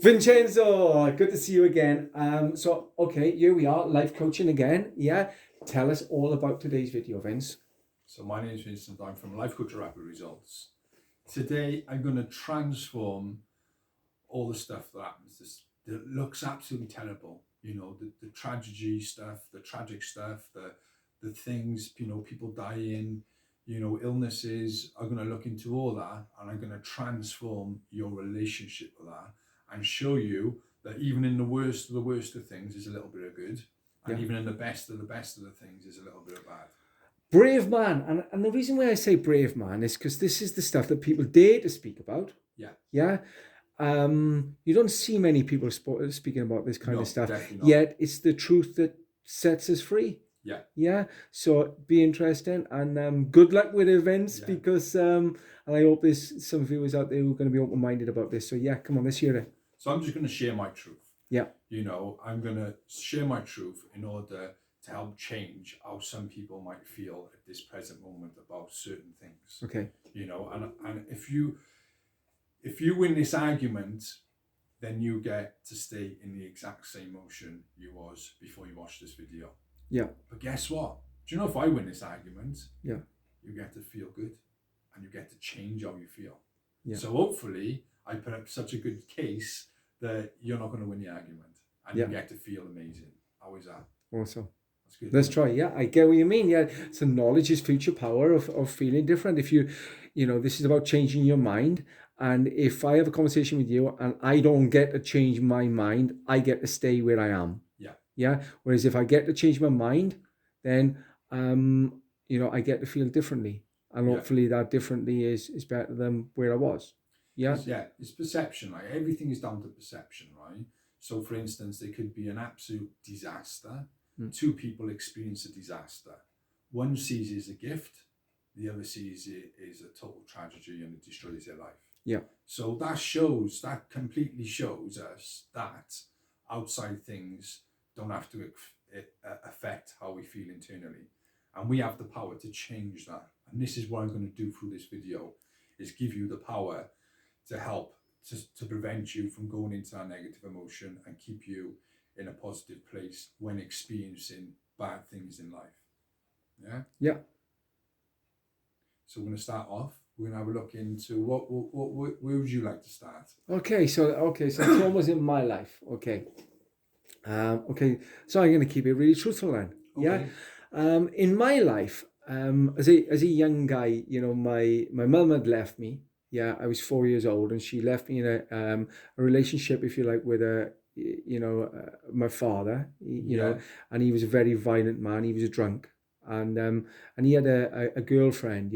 Vincenzo, good to see you again. Okay, here we are, life coaching again. Yeah, tell us all about today's video, Vince. So my name is Vincent. I'm from Life Coach Rapid Results. Today I'm going to transform all the stuff that happens. That looks absolutely terrible. You know, the tragedy stuff, the tragic stuff, the things, people dying, illnesses. I'm going to look into all that, and I'm going to transform your relationship with that and show you that even in the worst of things is a little bit of good, and even in the best of the things is a little bit of bad. Brave man. And the reason why I say brave man is because this is the stuff that people dare to speak about. Yeah. Yeah. You don't see many people speaking about this kind of stuff. Definitely not. Yet it's the truth that sets us free. Yeah. Yeah. So be interesting, and good luck with events, because and I hope there's some viewers out there who are going to be open-minded about this. So yeah, come on, let's hear it. So I'm just going to share my truth. Yeah. I'm going to share my truth in order to help change how some people might feel at this present moment about certain things. Okay. And if you win this argument, then you get to stay in the exact same motion you was before you watched this video. Yeah. But guess what? Do you know if I win this argument, yeah, you get to feel good and you get to change how you feel. Yeah. So hopefully I put up such a good case that you're not going to win the argument and you get to feel amazing. How is that? Awesome. That's good. Let's try. Yeah, I get what you mean. Yeah, so knowledge is future power of feeling different. If this is about changing your mind. And if I have a conversation with you and I don't get to change my mind, I get to stay where I am. Yeah. Yeah. Whereas if I get to change my mind, then I get to feel differently. And hopefully that differently is better than where I was. Yeah. It's perception. Like everything is down to perception, right? So for instance, there could be an absolute disaster. Two people experience a disaster. One sees it as a gift, the other sees it as a total tragedy and it destroys their life. Yeah. So that completely shows us that outside things don't have to affect how we feel internally. And we have the power to change that. And this is what I'm going to do through this video, is give you the power to help to prevent you from going into that negative emotion and keep you in a positive place when experiencing bad things in life. Yeah? Yeah. So we're going to start off. We're going to have a look into where would you like to start? Okay, so trauma's in my life. Okay. So I'm going to keep it really truthful then. Okay. Yeah. In my life, as a young guy, my mum had left me. Yeah, I was 4 years old, and she left me in a relationship, if you like, with my father. And he was a very violent man. He was a drunk. And he had a girlfriend,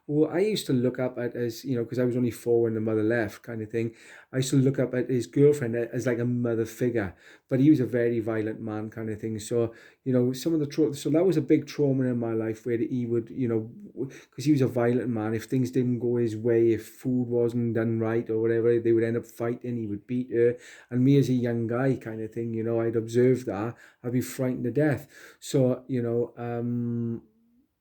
who I used to look up at as, because I was only 4 when the mother left, kind of thing. I used to look up at his girlfriend as like a mother figure, but he was a very violent man, kind of thing. So, some of the so that was a big trauma in my life, where he would, because he was a violent man. If things didn't go his way, if food wasn't done right or whatever, they would end up fighting. He would beat her, and me as a young guy, kind of thing, I'd observe that. I'd be frightened to death. So,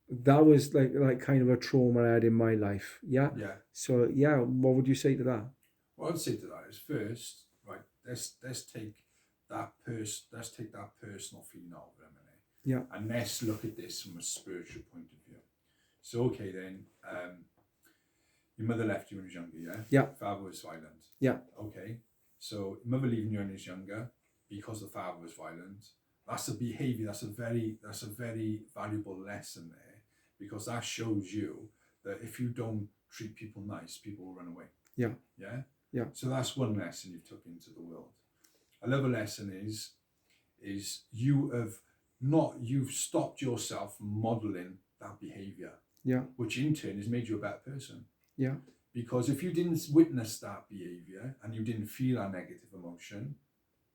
that was like kind of a trauma I had in my life. Yeah. Yeah. So yeah, what would you say to that? What I'd say to that is, first, right, let's take that personal feeling out of it a minute. Yeah. And let's look at this from a spiritual point of view. So okay then, your mother left you when you was younger, yeah? Yeah. Father was violent. Yeah. Okay. So your mother leaving you when you was younger because the father was violent. That's a behaviour, that's a very valuable lesson there, because that shows you that if you don't treat people nice, people will run away. Yeah. Yeah? Yeah. So that's one lesson you've took into the world. Another lesson is you've stopped yourself from modelling that behaviour. Yeah. Which in turn has made you a better person. Yeah. Because if you didn't witness that behaviour and you didn't feel that negative emotion,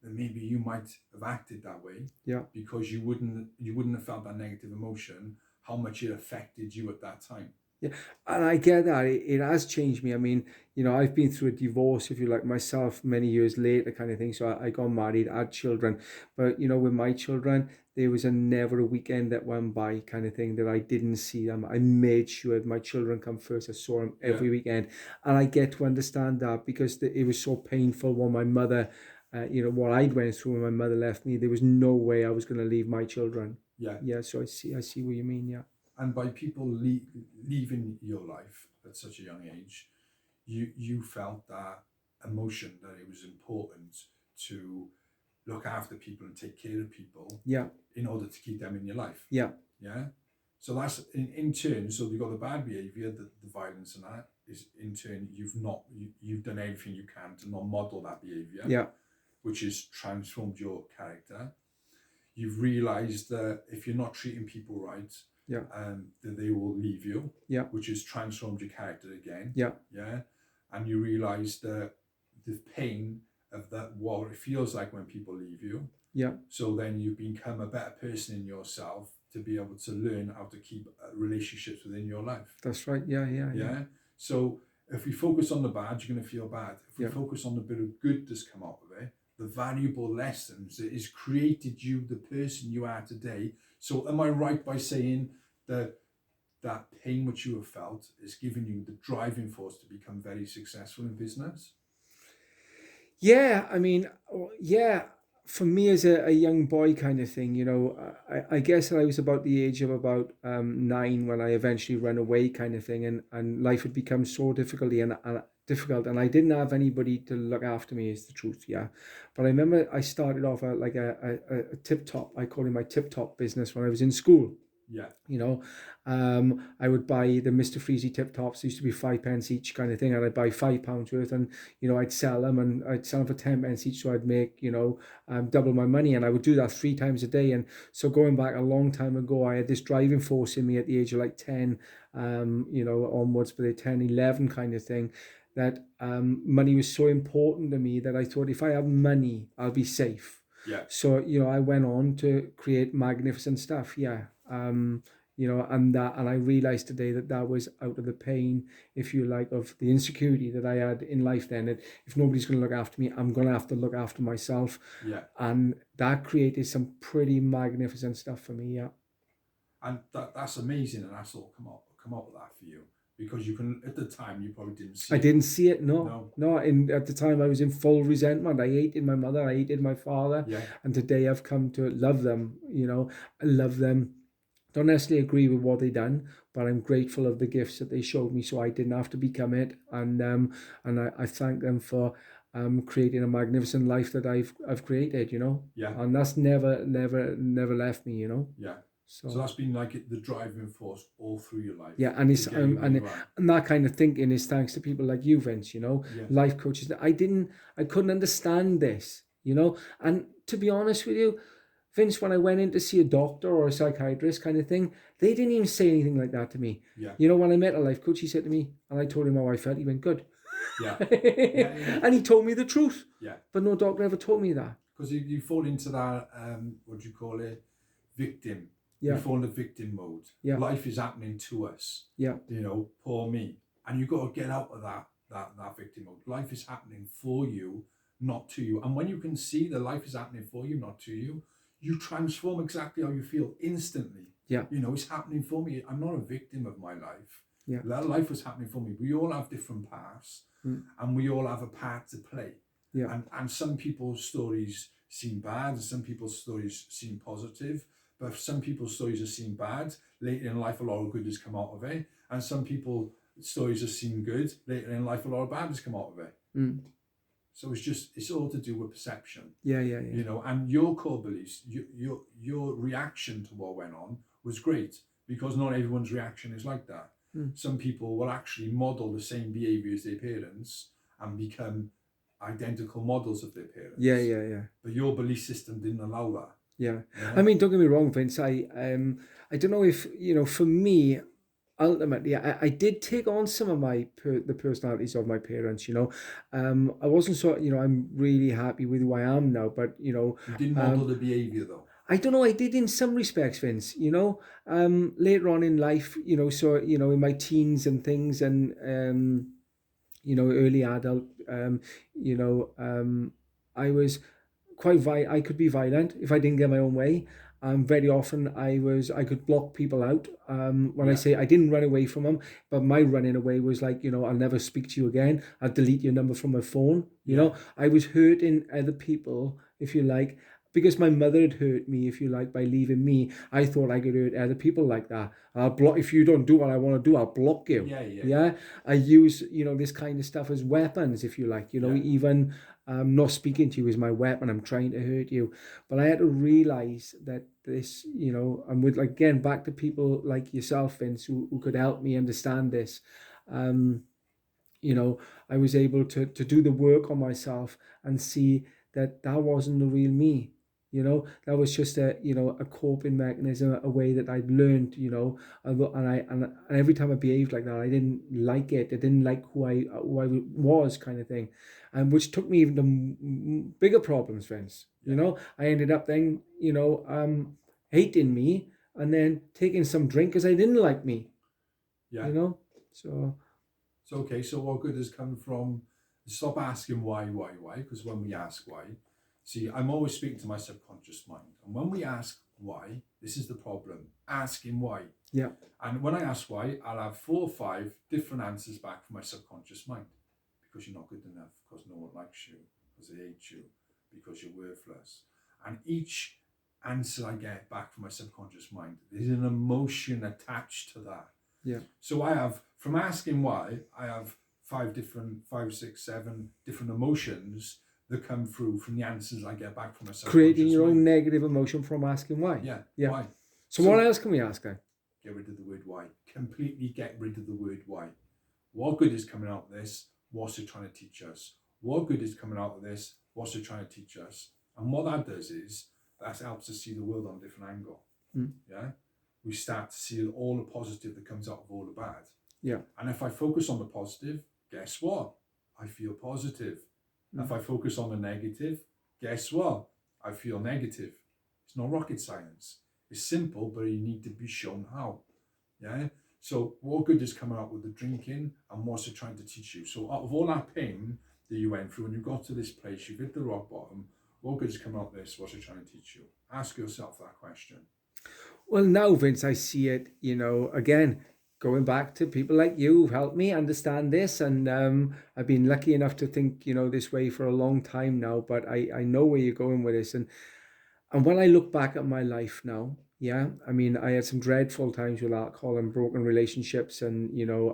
then maybe you might have acted that way. Yeah. Because you wouldn't have felt that negative emotion, how much it affected you at that time. Yeah, and I get that. It has changed me. I mean, I've been through a divorce, if you like, myself many years later, kind of thing. So I got married, had children. But, with my children, there was never a weekend that went by, kind of thing, that I didn't see them. I made sure my children come first. I saw them Yeah, every weekend. And I get to understand that because it was so painful when my mother, what I'd went through when my mother left me. There was no way I was going to leave my children. yeah. Yeah, so I see what you mean. Yeah. And by people leaving your life at such a young age, you felt that emotion, that it was important to look after people and take care of people Yeah. in order to keep them in your life. Yeah. Yeah. So that's in turn. So you've got the bad behaviour, the violence, and that is in turn you've done everything you can to not model that behaviour, Yeah. which has transformed your character. You've realised that if you're not treating people right, Yeah. that they will leave you, Yeah. which has transformed your character again. Yeah. Yeah. And you realise that the pain of that, what it feels like when people leave you. Yeah. So then you become a better person in yourself to be able to learn how to keep relationships within your life. That's right. Yeah. Yeah. Yeah. Yeah. So if we focus on the bad, you're going to feel bad. If we Yeah. focus on the bit of good that's come out of it, the valuable lessons that has created you the person you are today. So am I right by saying that that pain which you have felt is giving you the driving force to become very successful in business? Yeah. I mean, yeah. For me as a young boy kind of thing, I guess I was about the age of about 9 when I eventually ran away kind of thing, and life had become so difficult, and I didn't have anybody to look after me, is the truth, yeah. But I remember I started off like a tip top, I call it my tip top business when I was in school. Yeah. I would buy the Mr. Freezy tip tops. They used to be 5 pence each kind of thing, and I'd buy £5 worth, and I'd sell them, and I'd sell them for 10 pence each, so I'd make double my money, and I would do that 3 times a day. And so going back a long time ago, I had this driving force in me at the age of like 10, onwards, but 10, 11 kind of thing. That money was so important to me that I thought if I have money, I'll be safe. Yeah. So I went on to create magnificent stuff. Yeah. And I realized today that was out of the pain, if you like, of the insecurity that I had in life. Then that if nobody's going to look after me, I'm going to have to look after myself. Yeah. And that created some pretty magnificent stuff for me. Yeah. And that's amazing, and that's all come out of that for you, because you can, at the time, you probably didn't see I it. didn't see it. No. No. No. At the time, I was in full resentment. I hated my mother. I hated my father. Yeah. And today I've come to love them. I love them. Don't necessarily agree with what they done, but I'm grateful of the gifts that they showed me, so I didn't have to become it. And I thank them for creating a magnificent life that I've created. Yeah. And that's never left me. Yeah. So that's been like the driving force all through your life. yeah, and it's to get you where you are. and that kind of thinking is thanks to people like you, Vince. Yeah. Life coaches. I couldn't understand this. And to be honest with you, Vince, when I went in to see a doctor or a psychiatrist kind of thing, they didn't even say anything like that to me. Yeah. When I met a life coach, he said to me, and I told him how I felt, he went, good. Yeah. And he told me the truth. Yeah. But no doctor ever told me that. Because you fall into that, what do you call it, victim. Yeah. You fall into victim mode. Yeah. Life is happening to us. Yeah. Poor me. And you've got to get out of that victim mode. Life is happening for you, not to you. And when you can see that life is happening for you, not to you, you transform exactly how you feel instantly. Yeah. It's happening for me. I'm not a victim of my life. Yeah. That life was happening for me. We all have different paths, and we all have a part to play. Yeah. And some people's stories seem bad, and some people's stories seem positive. But if some people's stories have seemed bad, later in life a lot of good has come out of it. And some people's stories have seemed good, later in life a lot of bad has come out of it. So it's all to do with perception. Yeah. And your core beliefs, your reaction to what went on was great, because not everyone's reaction is like that. Some people will actually model the same behaviour as their parents and become identical models of their parents. Yeah. But your belief system didn't allow that. Yeah. I mean, don't get me wrong, Vince. I don't know if for me, ultimately, I did take on some of the personalities of my parents. I wasn't so I'm really happy with who I am now, but You didn't model the behaviour though. I don't know. I did in some respects, Vince. Later on in life, so in my teens and things, and early adult, you know, I was I could be violent if I didn't get my own way. Very often I could block people out. When I Yeah, say I didn't run away from them, but my running away was like, I'll never speak to you again. I'll delete your number from my phone. yeah, I was hurting other people, if you like, because my mother had hurt me, if you like, by leaving me. I thought I could hurt other people like that. I'll block if you don't do what I want to do. I'll block you. yeah, yeah, yeah, Yeah, I use this kind of stuff as weapons, if you like. yeah, Even not speaking to you is my weapon. I'm trying to hurt you, but I had to realize that this, and with again back to people like yourself, Vince, who could help me understand this. Um, I was able to do the work on myself and see that wasn't the real me. That was just a coping mechanism, a way that I'd learned. And every time I behaved like that, I didn't like it. I didn't like who I was, kind of thing, and which took me even to bigger problems, friends. yeah, I ended up then hating me and then taking some drink because I didn't like me. yeah. You know, so. So okay, so what good has come from stop asking why? Because when we ask why, see, I'm always speaking to my subconscious mind, and when we ask why, this is the problem: asking why. Yeah. And when I ask why, I'll have 4 or 5 different answers back from my subconscious mind. Because you're not good enough, because no one likes you, because they hate you, because you're worthless. And each answer I get back from my subconscious mind, there's an emotion attached to that. Yeah. So I have, from asking why, I have 5, 6, 7 different emotions that come through from the answers I get back from my subconscious Creating your mind. own negative emotion from asking why. Yeah. Yeah. Why? So what else can we ask then? Get rid of the word why. Completely get rid of the word why. What good is coming out of this? What's it trying to teach us? What good is coming out of this? What's it trying to teach us? And what that does is that helps us see the world on a different angle. Yeah. We start to see all the positive that comes out of all the bad. Yeah. And if I focus on the positive, guess what? I feel positive. If I focus on the negative, guess what? I feel negative. It's not rocket science. It's simple, but you need to be shown how. Yeah. So what good is coming out with the drinking, and what's it trying to teach you? So out of all that pain that you went through and you got to this place, you've hit the rock bottom, what good is coming out of this? What's it trying to teach you? Ask yourself that question. Well, now, Vince, I see it, again, going back to people like you who've helped me understand this. And I've been lucky enough to think, this way for a long time now, but I know where you're going with this. And when I look back at my life now, yeah, I mean, I had some dreadful times with alcohol and broken relationships, and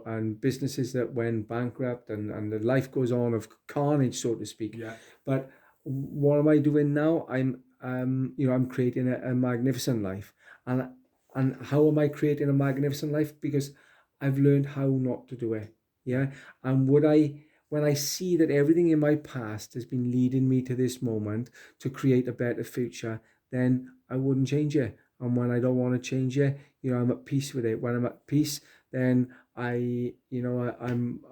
and businesses that went bankrupt, and the life goes on of carnage, so to speak. Yeah. But what am I doing now? I'm creating a magnificent life, and how am I creating a magnificent life? Because I've learned how not to do it. Yeah, and when I see that everything in my past has been leading me to this moment to create a better future, then I wouldn't change it. And when I don't want to change it, I'm at peace with it. When I'm at peace, then I'm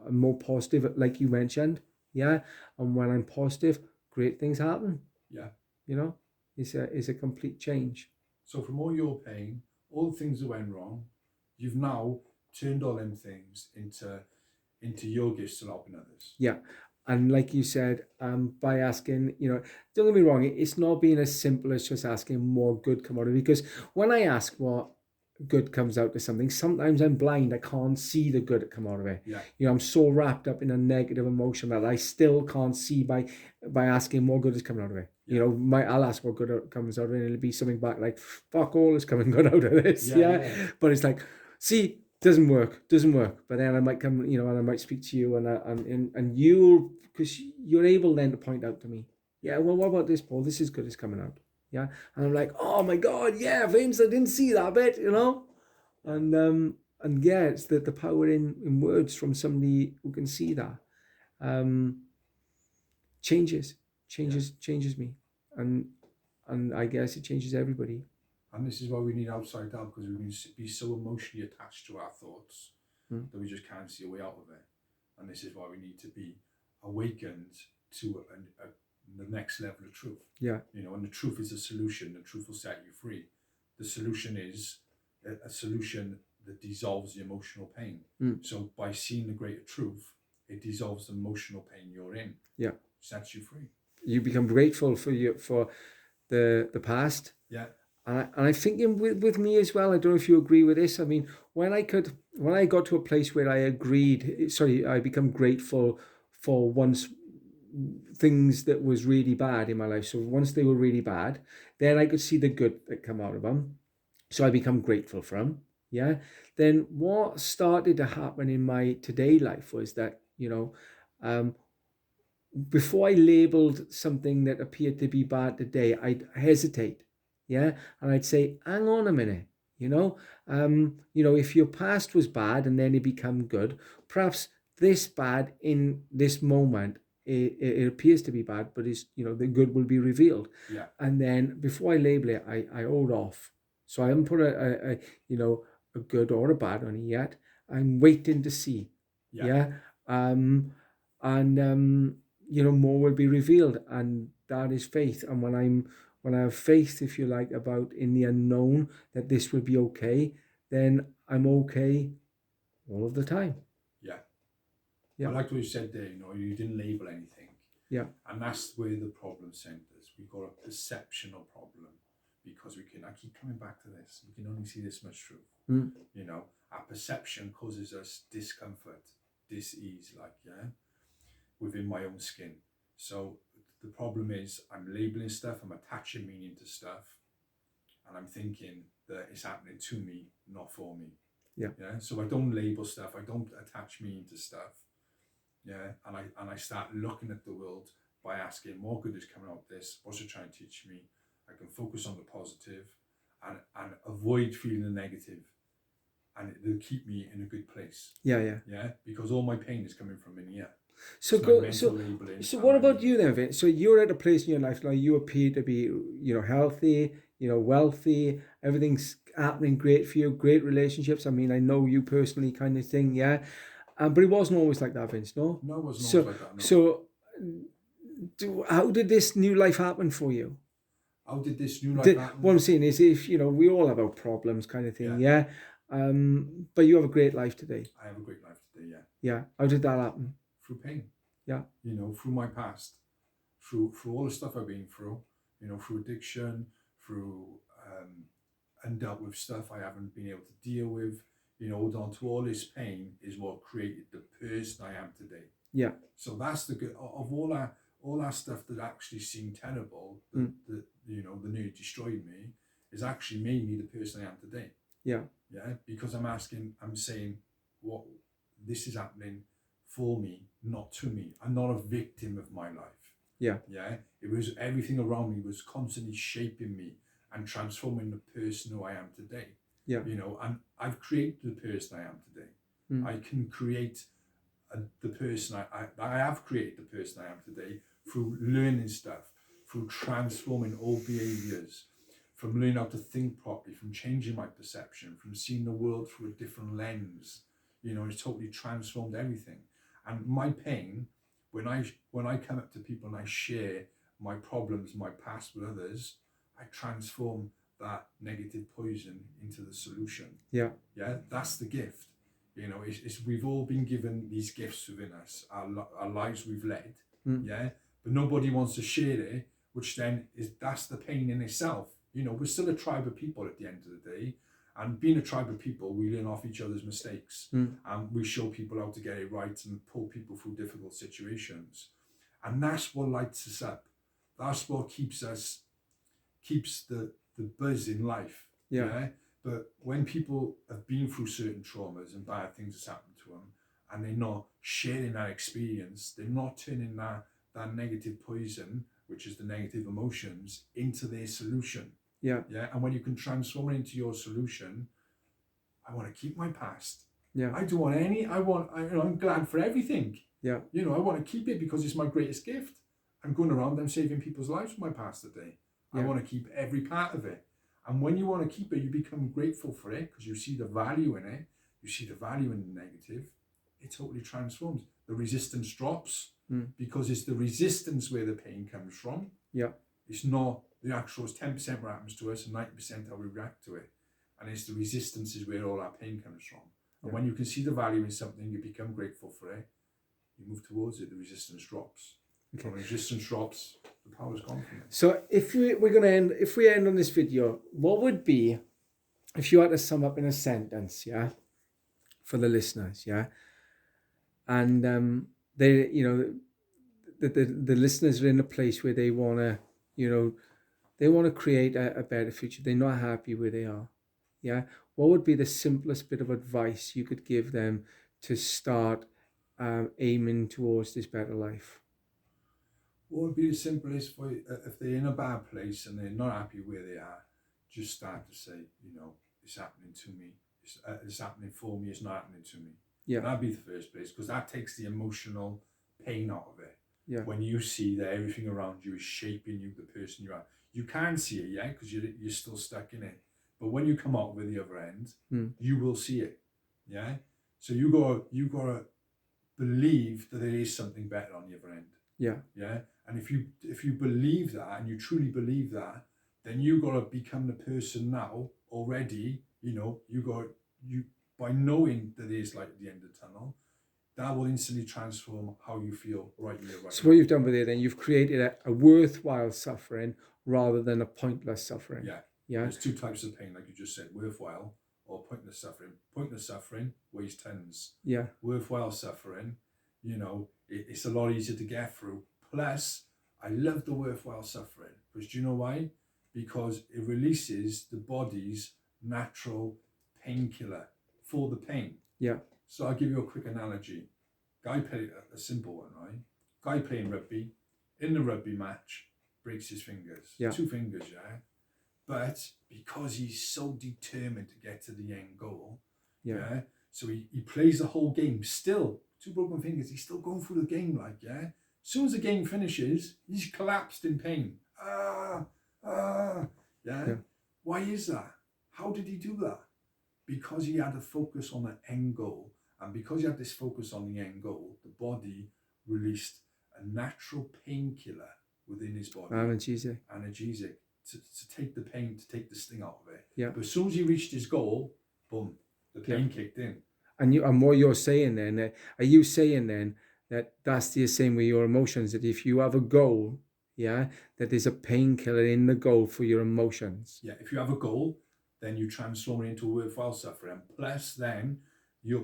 more positive, like you mentioned. Yeah. And when I'm positive, great things happen. Yeah. It's a complete change. So from all your pain, all the things that went wrong, you've now turned all them things into your gifts to helping others. Yeah. And like you said, by asking, don't get me wrong, it's not being as simple as just asking more good come out of it. Because when I ask what good comes out of something, sometimes I'm blind. I can't see the good that come out of it. Yeah. I'm so wrapped up in a negative emotion that I still can't see by asking what good is coming out of it. Yeah. I'll ask what good comes out of it, and it'll be something back like, fuck all is coming good out of this. Yeah. But it's like, see, doesn't work. But then I might come, and I might speak to you, and you, because you're able then to point out to me, yeah, well, what about this, Paul? This is good, it's coming out. Yeah. And I'm like, oh my God, yeah, Vince, I didn't see that bit, and yeah, it's the power in words from somebody who can see that. Changes me. And I guess it changes everybody. And this is why we need outside help, because we can be so emotionally attached to our thoughts that we just can't see a way out of it. And this is why we need to be awakened to a the next level of truth. Yeah. You know, and the truth is a solution. The truth will set you free. The solution is a solution that dissolves the emotional pain. So by seeing the greater truth, it dissolves the emotional pain you're in. Yeah. Sets you free. You become grateful for the past. Yeah. And I'm thinking with me as well, I don't know if you agree with this. I mean, when I got to a place where I become grateful for once things that was really bad in my life. So once they were really bad, then I could see the good that come out of them. So I become grateful for them. Yeah. Then what started to happen in my today life was that, before I labeled something that appeared to be bad today, I'd hesitate. Yeah. And I'd say, hang on a minute, if your past was bad and then it become good, perhaps this bad in this moment, it appears to be bad, but the good will be revealed. Yeah. And then before I label it, I hold off. So I haven't put a good or a bad on it yet. I'm waiting to see. Yeah. More will be revealed, and that is faith. And when I have faith, if you like, about in the unknown that this will be okay, then I'm okay all of the time. Yeah. Yeah. I liked what you said there, you didn't label anything. Yeah. And that's where the problem centers. We've got a perceptional problem because I keep coming back to this, we can only see this much truth. Our perception causes us discomfort, dis-ease, within my own skin. So the problem is I'm labeling stuff, I'm attaching meaning to stuff, and I'm thinking that it's happening to me, not for me. Yeah. So I don't label stuff, I don't attach meaning to stuff. Yeah. And I start looking at the world by asking, what good is coming out of this? What's it trying to teach me? I can focus on the positive and avoid feeling the negative. And it'll keep me in a good place. Yeah. Yeah. Because all my pain is coming from in here. So what about you then, Vince? So you're at a place in your life now, you appear to be, healthy, wealthy, everything's happening great for you, great relationships. I mean, I know you personally, kind of thing, yeah. But it wasn't always like that, Vince, no? No, it wasn't always like that, no. So how did this new life happen for you? How did this new life happen? What I'm saying is, if, we all have our problems, kind of thing, yeah. But you have a great life today. I have a great life today, yeah. Yeah. How did that happen? Through pain. Yeah. Through my past, through all the stuff I've been through, through addiction, through undealt with stuff I haven't been able to deal with, hold on to all this pain is what created the person I am today. Yeah. So that's the good of all that stuff that actually seemed terrible, that nearly destroyed me, is actually made me the person I am today. Yeah. Yeah. Because I'm saying what this is happening for me, not to me. I'm not a victim of my life. Yeah. Yeah. It was everything around me was constantly shaping me and transforming the person who I am today. Yeah. And I've created the person I am today. I can create the person I have created the person I am today through learning stuff, through transforming old behaviors, from learning how to think properly, from changing my perception, from seeing the world through a different lens. It's totally transformed everything. And my pain, when I come up to people and I share my problems, my past with others, I transform that negative poison into the solution. Yeah. Yeah, that's the gift. It's we've all been given these gifts within us, our lives we've led. Yeah, but nobody wants to share it, which then that's the pain in itself. We're still a tribe of people at the end of the day. And being a tribe of people, we learn off each other's mistakes. And we show people how to get it right and pull people through difficult situations. And that's what lights us up. That's what keeps the buzz in life. Yeah. But when people have been through certain traumas and bad things that's happened to them, and they're not sharing that experience, they're not turning that negative poison, which is the negative emotions, into their solution. Yeah. Yeah. And when you can transform it into your solution, I want to keep my past. Yeah. I'm glad for everything. Yeah. I want to keep it because it's my greatest gift. I'm going around and saving people's lives with my past today. Yeah. I want to keep every part of it. And when you want to keep it, you become grateful for it because you see the value in it. You see the value in the negative. It totally transforms. The resistance drops. because it's the resistance where the pain comes from. Yeah. It's not the actual, it's 10% what happens to us and 90% how we react to it. And it's the resistance is where all our pain comes from. And when you can see the value in something, you become grateful for it, you move towards it, the resistance drops. Okay. When resistance drops, the power's gone from it. So if we end on this video, what would be, if you had to sum up in a sentence, yeah, for the listeners, yeah, and they, you know, the listeners are in a place where they want to, you know, they want to create a better future. They're not happy where they are, yeah. What would be the simplest bit of advice you could give them to start aiming towards this better life? What would be the simplest for if they're in a bad place and they're not happy where they are, just start to say, you know, it's happening to me. It's happening for me. It's not happening to me. Yeah. And that'd be the first place, because that takes the emotional pain out of it. Yeah. When you see that everything around you is shaping you, the person you are. You can't see it yet because you're still stuck in it. But when you come out with the other end, you will see it. Yeah. So you gotta believe that there is something better on the other end. Yeah. Yeah. And if you believe that and you truly believe that, then you gotta become the person now already. You know, you by knowing that there's light at the end of the tunnel, that will instantly transform how you feel right here, right So now. what you've done with it, then you've created a worthwhile suffering rather than a pointless suffering. Yeah. Yeah. There's two types of pain, like you just said, worthwhile or pointless suffering. Pointless suffering weighs tons. Yeah. Worthwhile suffering, you know, it's a lot easier to get through. Plus, I love the worthwhile suffering. Because do you know why? Because it releases the body's natural painkiller for the pain. Yeah. So I'll give you a quick analogy. Guy played a simple one, right? Guy playing rugby, in the rugby match, breaks his fingers. Yeah. 2 fingers, yeah? But because he's so determined to get to the end goal, yeah? So he plays the whole game. Still, 2 broken fingers, he's still going through the game, like, yeah? As soon as the game finishes, he's collapsed in pain. Yeah? Why is that? How did he do that? Because he had a focus on the end goal. And because he had this focus on the end goal, the body released a natural painkiller within his body. Analgesic. To take the pain, to take the sting out of it. Yeah. But as soon as he reached his goal, boom, the pain kicked in. And what you're saying then, are you saying then that that's the same with your emotions, that if you have a goal, yeah, that there's a painkiller in the goal for your emotions? Yeah, if you have a goal, then you transform it into worthwhile suffering. Plus then,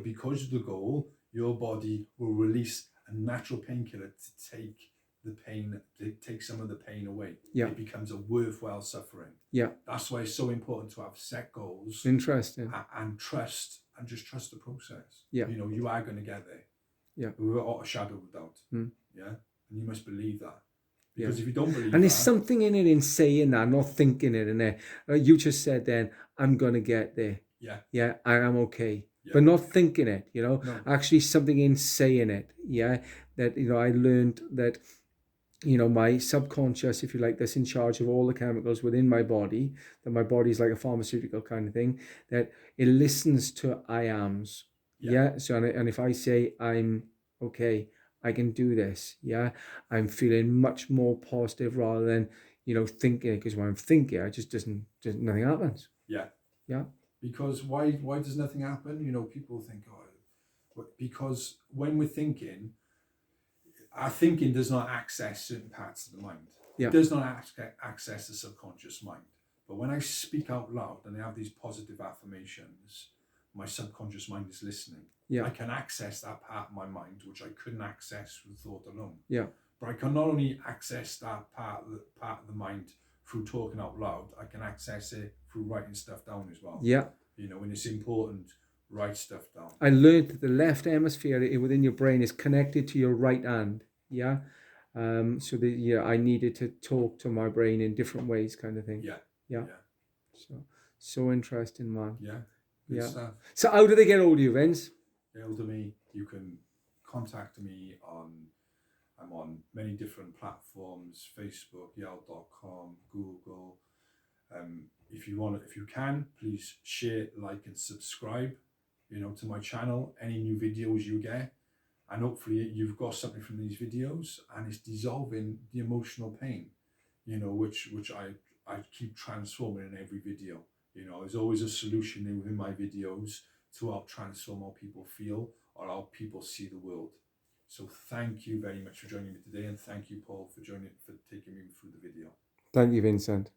because of the goal, your body will release a natural painkiller to take the pain, to take some of the pain away. Yeah. It becomes a worthwhile suffering. Yeah. That's why it's so important to have set goals. Interesting. And trust, and just trust the process. Yeah. You know, you are going to get there. Yeah. Without a shadow of a doubt. Yeah. And you must believe that. Because if you don't believe and there's something in it in saying that, not thinking it. And you just said then, I'm going to get there. Yeah. Yeah, I am okay. Yeah. But not thinking it, you know, actually something in saying it. Yeah. That, you know, I learned that, you know, my subconscious, if you like, that's in charge of all the chemicals within my body, that my body is like a pharmaceutical kind of thing, that it listens to I ams. Yeah. So, and if I say I'm okay, I can do this. Yeah. I'm feeling much more positive rather than, you know, thinking it, because when I'm thinking, nothing happens. Yeah. Yeah. Because why does nothing happen? You know, people think, because when we're thinking, our thinking does not access certain parts of the mind. Yeah. It does not access the subconscious mind. But when I speak out loud and I have these positive affirmations, my subconscious mind is listening. Yeah. I can access that part of my mind, which I couldn't access through thought alone. Yeah. But I can not only access that part of the mind through talking out loud, I can access it through writing stuff down as well. Yeah. You know, and it's important, write stuff down. I learned that the left hemisphere within your brain is connected to your right hand. Yeah. So I needed to talk to my brain in different ways, kind of thing. Yeah. So interesting, man. Yeah. Stuff. So how do they get hold of you, Vince? Get hold of me. You can contact me I'm on many different platforms: Facebook, Yale.com, Google. If you can, please share, like, and subscribe, you know, to my channel. Any new videos you get, and hopefully you've got something from these videos, and it's dissolving the emotional pain, you know, which I keep transforming in every video. You know, there's always a solution within my videos to help transform how people feel or how people see the world. So thank you very much for joining me today, and thank you, Paul, for taking me through the video. Thank you, Vincent.